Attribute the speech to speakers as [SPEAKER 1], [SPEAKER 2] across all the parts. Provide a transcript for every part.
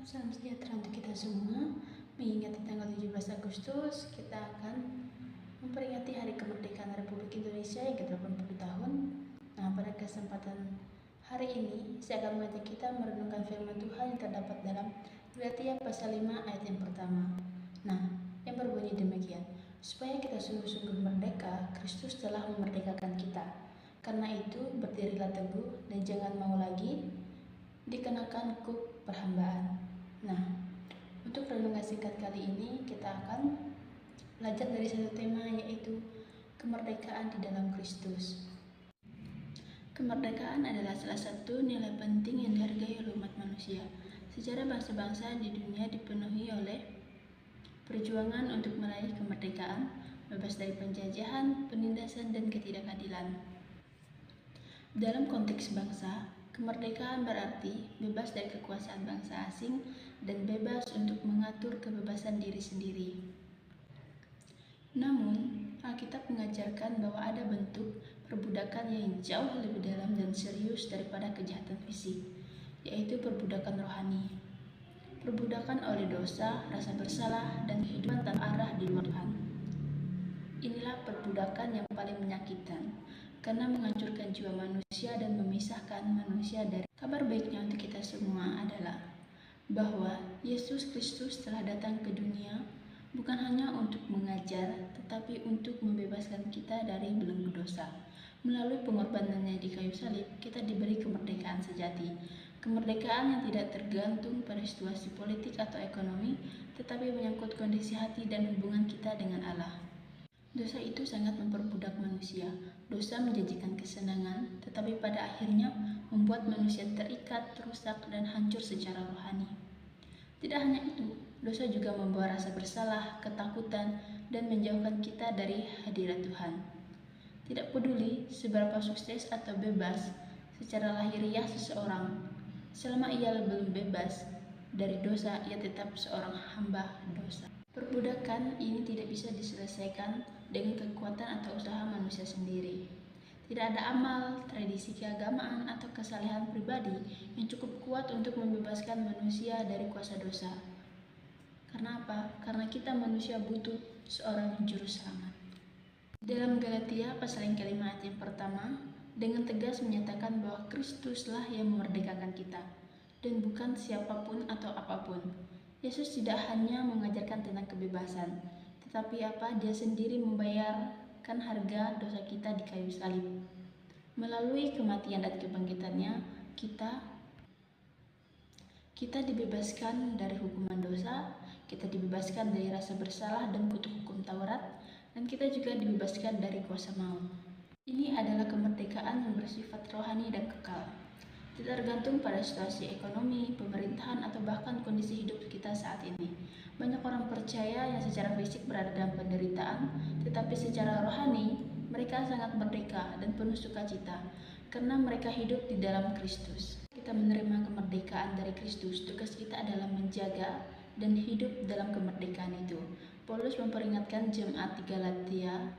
[SPEAKER 1] Salam sejahtera untuk kita semua. Mengingat tanggal 17 Agustus, kita akan memperingati Hari Kemerdekaan Republik Indonesia yang ke-80 tahun. Nah, pada kesempatan hari ini, saya akan mengajak kita merenungkan firman Tuhan yang terdapat dalam Galatia pasal 5 ayat yang pertama. Nah, yang berbunyi demikian, supaya kita sungguh-sungguh merdeka, Kristus telah memerdekakan kita. Karena itu, berdirilah teguh dan jangan mau lagi dikenakan kuk perhambaan. Nah, untuk renungan singkat kali ini kita akan belajar dari satu tema, yaitu kemerdekaan di dalam Kristus. Kemerdekaan adalah salah satu nilai penting yang dihargai oleh umat manusia. Sejarah bangsa-bangsa di dunia dipenuhi oleh perjuangan untuk meraih kemerdekaan, bebas dari penjajahan, penindasan, dan ketidakadilan. Dalam konteks bangsa, kemerdekaan berarti bebas dari kekuasaan bangsa asing dan bebas untuk mengatur kebebasan diri sendiri. Namun, Alkitab mengajarkan bahwa ada bentuk perbudakan yang jauh lebih dalam dan serius daripada kejahatan fisik, yaitu perbudakan rohani. Perbudakan oleh dosa, rasa bersalah, dan kehidupan tanpa arah di luar Tuhan. Inilah perbudakan yang paling menyakitkan, karena menghancurkan jiwa manusia dan memisahkan manusia dari. Kabar baiknya untuk kita semua adalah bahwa Yesus Kristus telah datang ke dunia bukan hanya untuk mengajar, tetapi untuk membebaskan kita dari belenggu dosa. Melalui pengorbanannya di kayu salib, kita diberi kemerdekaan sejati. Kemerdekaan yang tidak tergantung pada situasi politik atau ekonomi, tetapi menyangkut kondisi hati dan hubungan kita dengan Allah. Dosa itu sangat memperbudak manusia. Dosa menjanjikan kesenangan, tetapi pada akhirnya membuat manusia terikat, rusak, dan hancur secara rohani. Tidak hanya itu, dosa juga membawa rasa bersalah, ketakutan, dan menjauhkan kita dari hadirat Tuhan. Tidak peduli seberapa sukses atau bebas secara lahiriah seseorang, selama ia belum bebas dari dosa, ia tetap seorang hamba dosa. Perbudakan ini tidak bisa diselesaikan dengan kekuatan atau usaha manusia sendiri. Tidak ada amal, tradisi keagamaan, atau kesalehan pribadi yang cukup kuat untuk membebaskan manusia dari kuasa dosa. Karena apa? Karena kita manusia butuh seorang juru selamat. Dalam Galatia pasal yang kelima ayat yang pertama, dengan tegas menyatakan bahwa Kristuslah yang memerdekakan kita, dan bukan siapapun atau apapun. Yesus tidak hanya mengajarkan tentang kebebasan, tetapi Dia sendiri membayarkan harga dosa kita di kayu salib. Melalui kematian dan kebangkitannya, kita dibebaskan dari hukuman dosa, kita dibebaskan dari rasa bersalah dan kutuk hukum Taurat, dan kita juga dibebaskan dari kuasa maut. Ini adalah kemerdekaan yang bersifat rohani dan kekal. Tidak tergantung pada situasi ekonomi, pemerintahan, atau bahkan kondisi hidup kita saat ini. Banyak orang percaya yang secara fisik berada dalam penderitaan, tetapi secara rohani mereka sangat merdeka dan penuh sukacita karena mereka hidup di dalam Kristus. Kita menerima kemerdekaan dari Kristus, tugas kita adalah menjaga dan hidup dalam kemerdekaan itu. Paulus memperingatkan jemaat di Galatia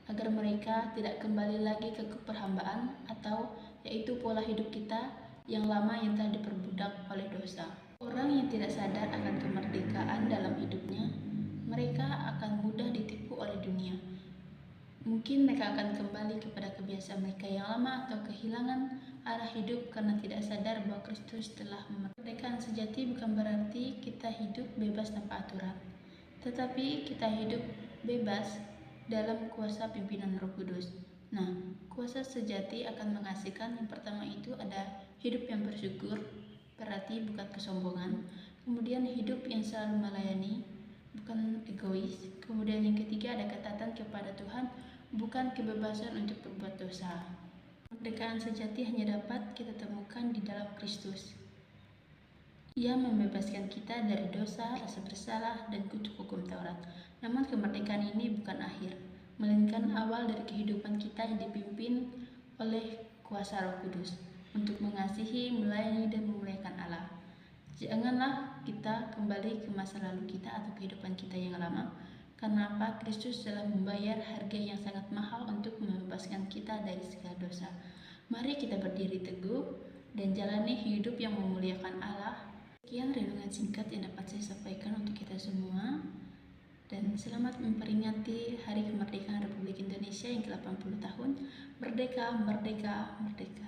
[SPEAKER 1] agar mereka tidak kembali lagi ke perhambaan, atau yaitu pola hidup kita yang lama yang telah diperbudak oleh dosa. Orang yang tidak sadar akan kemerdekaan dalam hidupnya, mereka akan mudah ditipu oleh dunia. Mungkin mereka akan kembali kepada kebiasaan mereka yang lama atau kehilangan arah hidup karena tidak sadar bahwa Kristus telah memerdekakan. Sejati bukan berarti kita hidup bebas tanpa aturan, tetapi kita hidup bebas dalam kuasa pimpinan Roh Kudus. Nah, kuasa sejati akan mengasihkan. Yang pertama itu ada hidup yang bersyukur, berarti bukan kesombongan. Kemudian hidup yang selalu melayani, bukan egois. Kemudian yang ketiga ada ketaatan kepada Tuhan, bukan kebebasan untuk berbuat dosa. Kemerdekaan sejati hanya dapat kita temukan di dalam Kristus. Ia membebaskan kita dari dosa, rasa bersalah, dan kutuk hukum Taurat. Namun kemerdekaan ini bukan akhir, melainkan awal dari kehidupan kita yang dipimpin oleh kuasa Roh Kudus untuk mengasihi, melayani, dan memuliakan Allah. Janganlah kita kembali ke masa lalu kita atau kehidupan kita yang lama, karena Kristus telah membayar harga yang sangat mahal untuk membebaskan kita dari segala dosa. Mari kita berdiri teguh dan jalani hidup yang memuliakan Allah Sekian renungan singkat yang dapat saya sampaikan untuk kita semua. Dan selamat memperingati Hari Kemerdekaan Republik Indonesia yang ke-80 tahun. Merdeka, merdeka, merdeka.